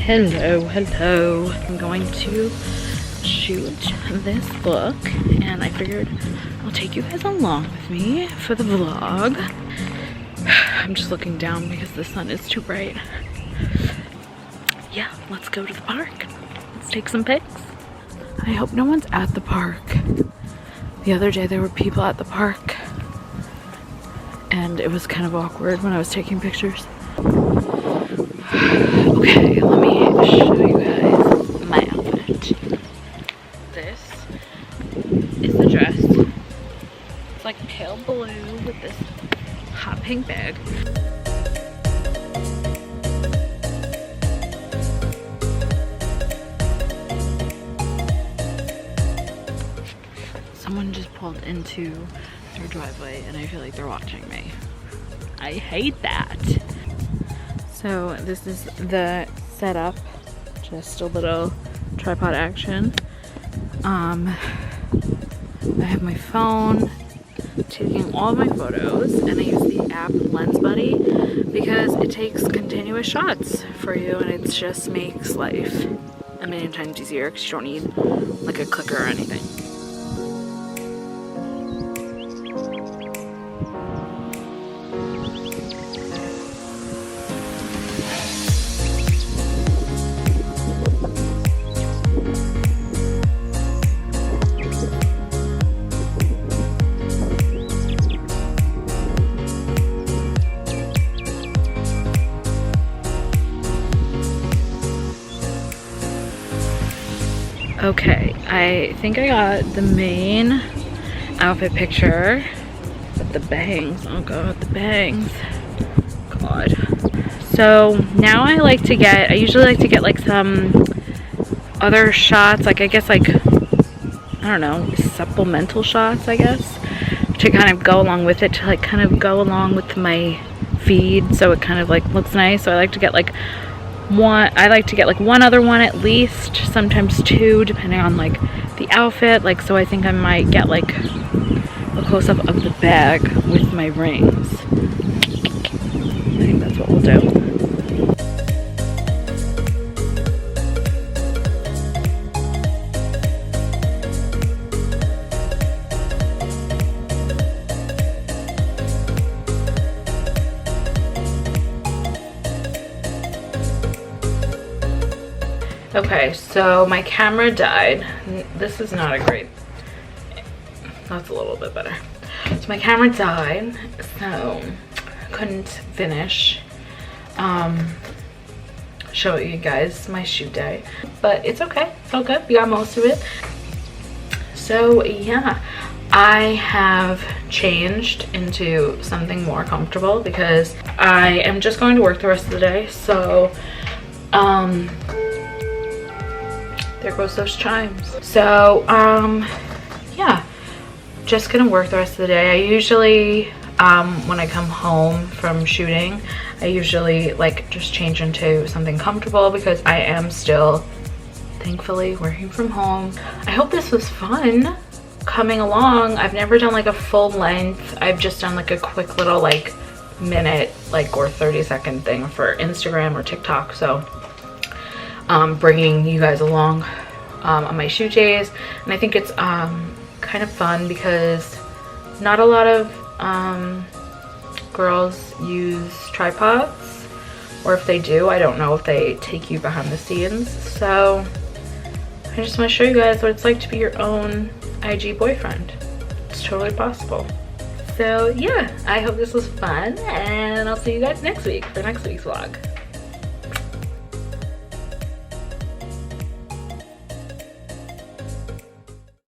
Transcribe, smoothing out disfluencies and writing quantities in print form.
Hello. I'm going to shoot this book and I figured I'll take you guys along with me for the vlog. I'm just looking down because the sun is too bright. Yeah, let's go to the park. Let's take some pics. I hope no one's at the park. The other day there were people at the park and it was kind of awkward when I was taking pictures. Okay, let me show you guys my outfit. This is the dress. It's like pale blue with this hot pink bag. Someone just pulled into their driveway and I feel like they're watching me. I hate that. So this is the setup, just a little tripod action. I have my phone, taking all of my photos, and I use the app Lens Buddy because it takes continuous shots for you and it just makes life a million times easier because you don't need like a clicker or anything. Okay, I think I got the main outfit picture with the bangs. Oh god, the bangs. God. So now I usually like to get like some other shots, like I guess like, I don't know, supplemental shots I guess, to kind of go along with it, to like kind of go along with my feed so it kind of like looks nice. So I like to get like one other one at least, sometimes two depending on like the outfit. Like, so I think I might get like a close-up of the bag with my rings. I think that's what we'll do. Okay, so my camera died. This is not a great, that's a little bit better. So my camera died, so I couldn't finish show you guys my shoot day, but it's okay, it's all good, we got most of it. So yeah, I have changed into something more comfortable because I am just going to work the rest of the day. So there goes those chimes. So yeah, just gonna work the rest of the day. I usually when I come home from shooting, I usually like just change into something comfortable because I am still thankfully working from home. I hope this was fun coming along. I've never done like a full length. I've just done like a quick little like minute like or 30-second thing for Instagram or TikTok. So bringing you guys along on my shoot days, and I think it's kind of fun because not a lot of girls use tripods, or if they do, I don't know if they take you behind the scenes. So I just want to show you guys what it's like to be your own IG boyfriend. It's totally possible. So yeah, I hope this was fun and I'll see you guys next week for next week's vlog.